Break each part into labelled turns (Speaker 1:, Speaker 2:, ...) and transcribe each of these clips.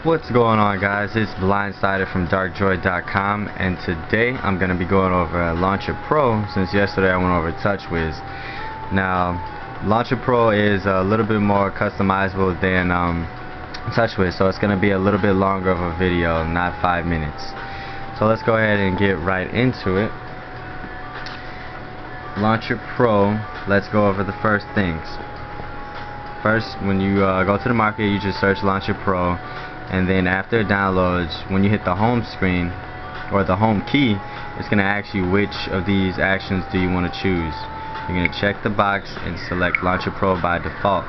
Speaker 1: What's going on, guys? It's Blindsided from darkdroid.com, and today I'm going to be going over Launcher Pro, since yesterday I went over TouchWiz. Now, Launcher Pro is a little bit more customizable than TouchWiz, so it's going to be a little bit longer of a video, not 5 minutes. So let's go ahead and get right into it. Launcher Pro, let's go over the first things. First, when you go to the market, you just search Launcher Pro, and then after it downloads, when you hit the home screen or the home key, it's going to ask you which of these actions do you want to choose. You're going to check the box and select Launcher Pro by default.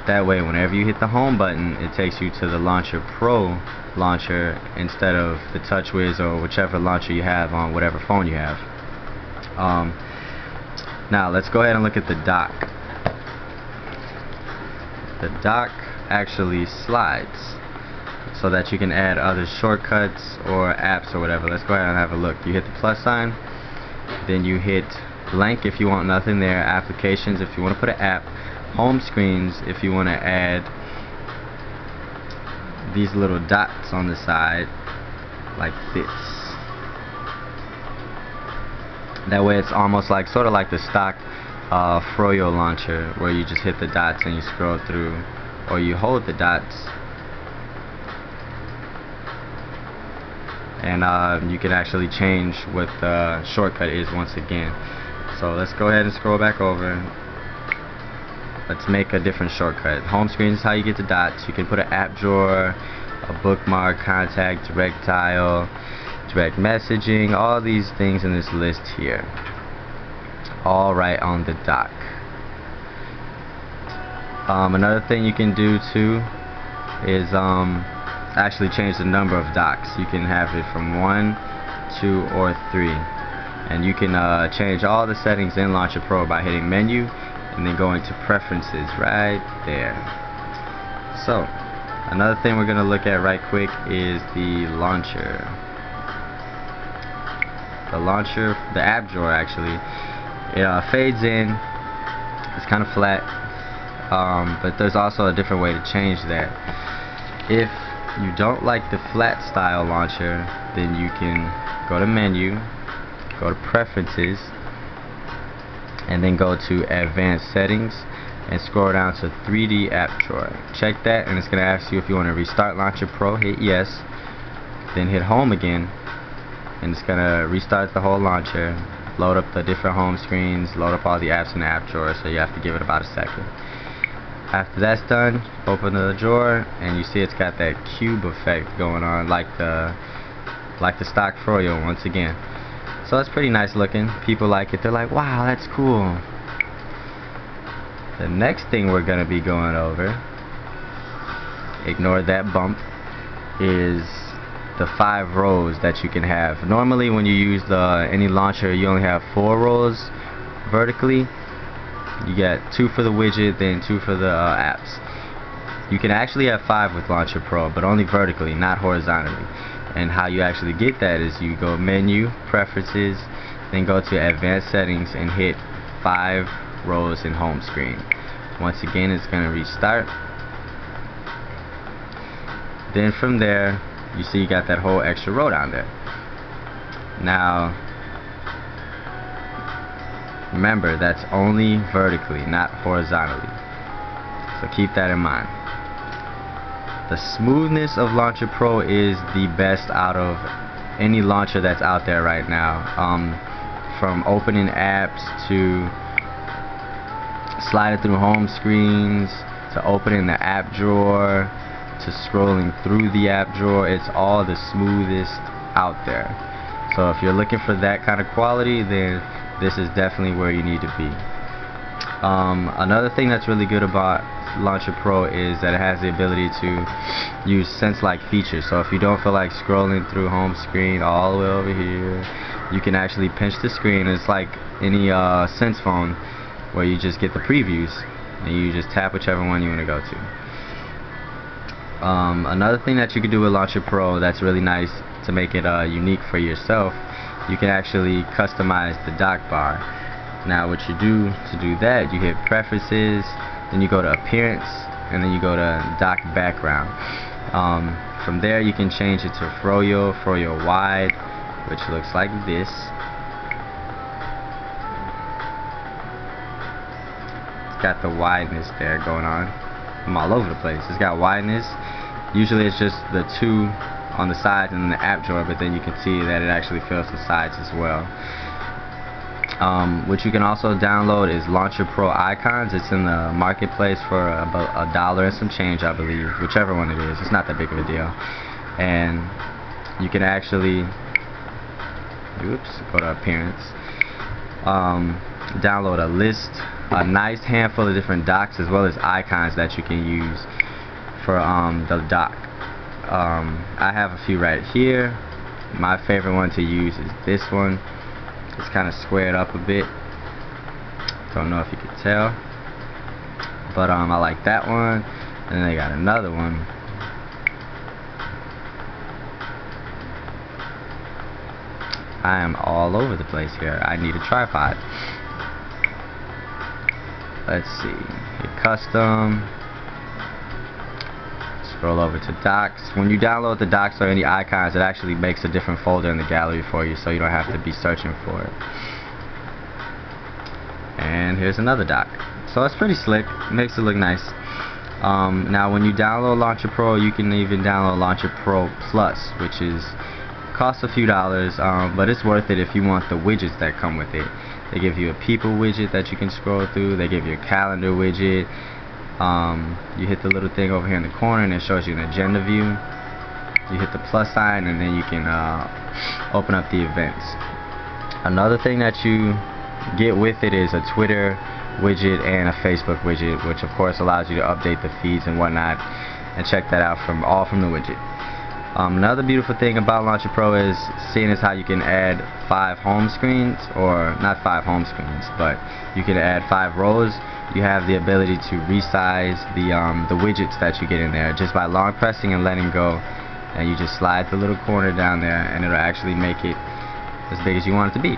Speaker 1: That way, whenever you hit the home button, it takes you to the Launcher Pro launcher instead of the TouchWiz or whichever launcher you have on whatever phone you have. Now let's go ahead and look at the dock. The dock actually slides so that you can add other shortcuts or apps or whatever. Let's go ahead and have a look. You hit the plus sign, then you hit blank if you want nothing there, applications if you want to put an app, home screens if you want to add these little dots on the side like this. That way it's almost like sort of like the stock Froyo launcher, where you just hit the dots and you scroll through, or you hold the dots and you can actually change what the shortcut is once again. So let's go ahead and scroll back over. Let's make a different shortcut. Home screen is how you get the dots. You can put an app drawer, a bookmark, contact, direct dial, direct messaging, all these things in this list here, all right on the dock. Another thing you can do too is actually change the number of docks. You can have it from 1, 2, or 3, and you can change all the settings in Launcher Pro by hitting menu and then going to preferences right there. So another thing we're going to look at right quick is the launcher. The launcher, the app drawer actually, it fades in. It's kind of flat, but there's also a different way to change that. If you don't like the flat style launcher, then you can go to menu, go to preferences, and then go to advanced settings and scroll down to 3D app drawer. Check that, and it's going to ask you if you want to restart Launcher Pro. Hit yes, then hit home again, and it's going to restart the whole launcher, load up the different home screens, load up all the apps in the app drawer, so you have to give it about a second. After that's done, open the drawer, and you see it's got that cube effect going on, like the stock Froyo once again. So it's pretty nice looking. People like it. They're like, wow, that's cool. The next thing we're going to be going over, ignore that bump, is the 5 rows that you can have. Normally when you use any launcher, you only have 4 rows vertically. You get 2 for the widget, then 2 for the apps. You can actually have 5 with Launcher Pro, but only vertically, not horizontally. And how you actually get that is you go menu, preferences, then go to advanced settings and hit 5 rows in home screen. Once again, it's going to restart. Then from there, you see you got that whole extra row down there. Now remember, that's only vertically, not horizontally, so keep that in mind. The smoothness of Launcher Pro is the best out of any launcher that's out there right now. From opening apps to sliding through home screens to opening the app drawer to scrolling through the app drawer, it's all the smoothest out there. So if you're looking for that kind of quality, then this is definitely where you need to be. Another thing that's really good about Launcher Pro is that it has the ability to use sense-like features. So if you don't feel like scrolling through home screen all the way over here, you can actually pinch the screen. It's like any Sense phone, where you just get the previews and you just tap whichever one you want to go to. Another thing that you can do with Launcher Pro that's really nice to make it unique for yourself, you can actually customize the dock bar. Now what you do to do that, you hit preferences, then you go to appearance, and then you go to dock background. From there you can change it to Froyo wide, which looks like this. It's got the wideness there going on. I'm all over the place. It's got wideness. Usually it's just the two on the sides and the app drawer, but then you can see that it actually fills the sides as well. What you can also download is Launcher Pro icons. It's in the marketplace for about $1 and some change, I believe, whichever one it is. It's not that big of a deal. And you can actually, go to appearance, download a nice handful of different docs as well as icons that you can use for the doc. I have a few right here. My favorite one to use is this one. It's kind of squared up a bit. Don't know if you can tell, but I like that one. And then they got another one. I am all over the place here. I need a tripod. Let's see. Hit custom. Scroll over to docs. When you download the docs or any icons, it actually makes a different folder in the gallery for you, so you don't have to be searching for it. And here's another doc. So it's pretty slick. Makes it look nice. Now when you download Launcher Pro, you can even download Launcher Pro Plus, which costs a few dollars, but it's worth it if you want the widgets that come with it. They give you a people widget that you can scroll through. They give you a calendar widget. You hit the little thing over here in the corner and it shows you an agenda view. You hit the plus sign and then you can open up the events. Another thing that you get with it is a Twitter widget and a Facebook widget, which of course allows you to update the feeds and whatnot, and check that out from the widget. Another beautiful thing about Launcher Pro is seeing as how you can add 5 home screens, or not 5 home screens, but you can add 5 rows. You have the ability to resize the widgets that you get in there just by long pressing and letting go, and you just slide the little corner down there and it'll actually make it as big as you want it to be.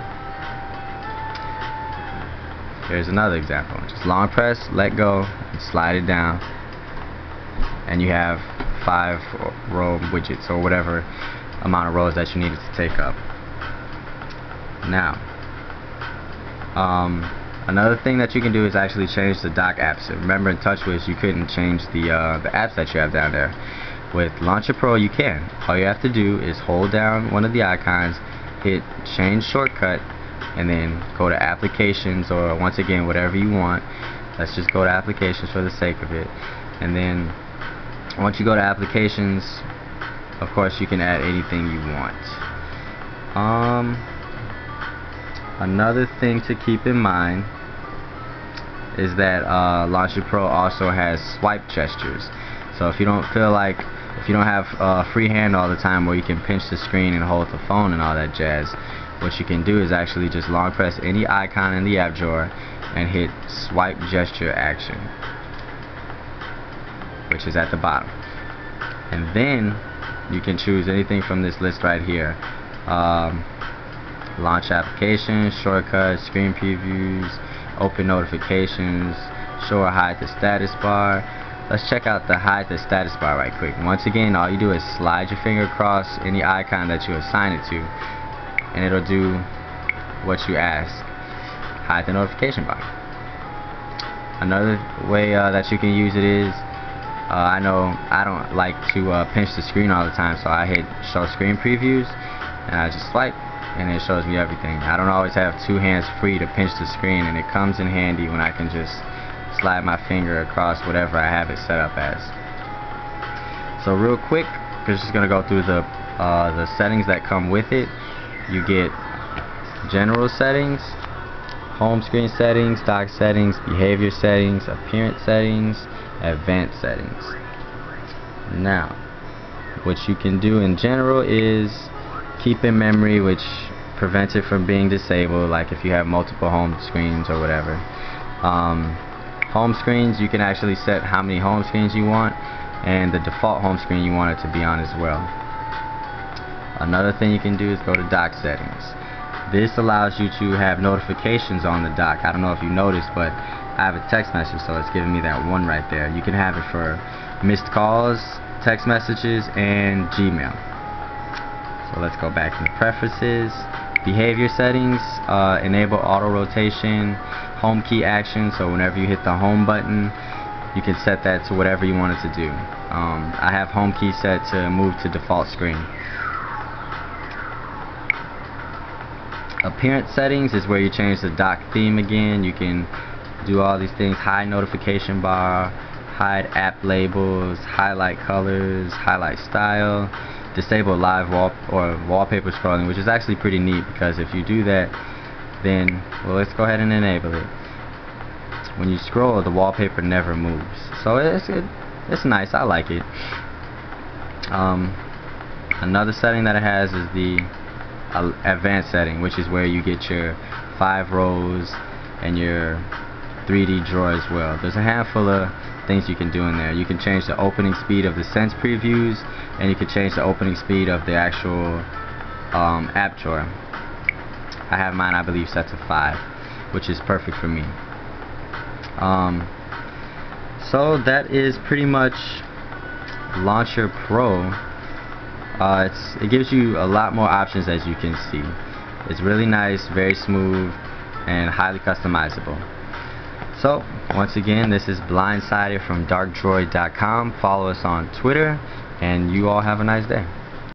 Speaker 1: Here's another example. Just long press, let go, and slide it down, and you have 5 row widgets or whatever amount of rows that you need it to take up. Now, another thing that you can do is actually change the dock apps. Remember, in TouchWiz you couldn't change the apps that you have down there. With Launcher Pro you can. All you have to do is hold down one of the icons, hit change shortcut, and then go to applications, or once again whatever you want. Let's just go to applications for the sake of it. And then once you go to applications, of course you can add anything you want. Another thing to keep in mind is that Launcher Pro also has swipe gestures. So if you don't have free hand all the time where you can pinch the screen and hold the phone and all that jazz, what you can do is actually just long press any icon in the app drawer and hit swipe gesture action, which is at the bottom. And then you can choose anything from this list right here. Launch applications, shortcuts, screen previews, open notifications, show or hide the status bar. Let's check out the hide the status bar right quick. Once again, all you do is slide your finger across any icon that you assign it to, and it'll do what you ask. Hide the notification bar. Another way that you can use it is, I know I don't like to pinch the screen all the time, so I hit show screen previews and I just swipe and it shows me everything. I don't always have 2 hands free to pinch the screen, and it comes in handy when I can just slide my finger across whatever I have it set up as. So real quick, we're just going to go through the settings that come with it. You get general settings, home screen settings, dock settings, behavior settings, appearance settings, advanced settings. Now, what you can do in general is keep in memory, which prevents it from being disabled, like if you have multiple home screens or whatever. Home screens, you can actually set how many home screens you want and the default home screen you want it to be on as well. Another thing you can do is go to dock settings. This allows you to have notifications on the dock. I don't know if you noticed, but I have a text message, so it's giving me that one right there. You can have it for missed calls, text messages, and Gmail. So let's go back into preferences. Behavior settings, enable auto rotation, home key action, so whenever you hit the home button you can set that to whatever you want it to do. I have home key set to move to default screen. Appearance settings is where you change the dock theme again. You can do all these things: hide notification bar, hide app labels, highlight colors, highlight style, disable live wallpaper scrolling, which is actually pretty neat, because if you do that, then, well, let's go ahead and enable it. When you scroll, the wallpaper never moves, so it's nice. I like it. Another setting that it has is the advanced setting, which is where you get your 5 rows and your 3D drawer as well. There's a handful of things you can do in there. You can change the opening speed of the Sense previews, and you can change the opening speed of the actual app drawer. I have mine, I believe, set to 5, which is perfect for me. So that is pretty much Launcher Pro. It gives you a lot more options, as you can see. It's really nice, very smooth, and highly customizable. So once again, this is Blindsided from darkdroid.com. Follow us on Twitter, and you all have a nice day.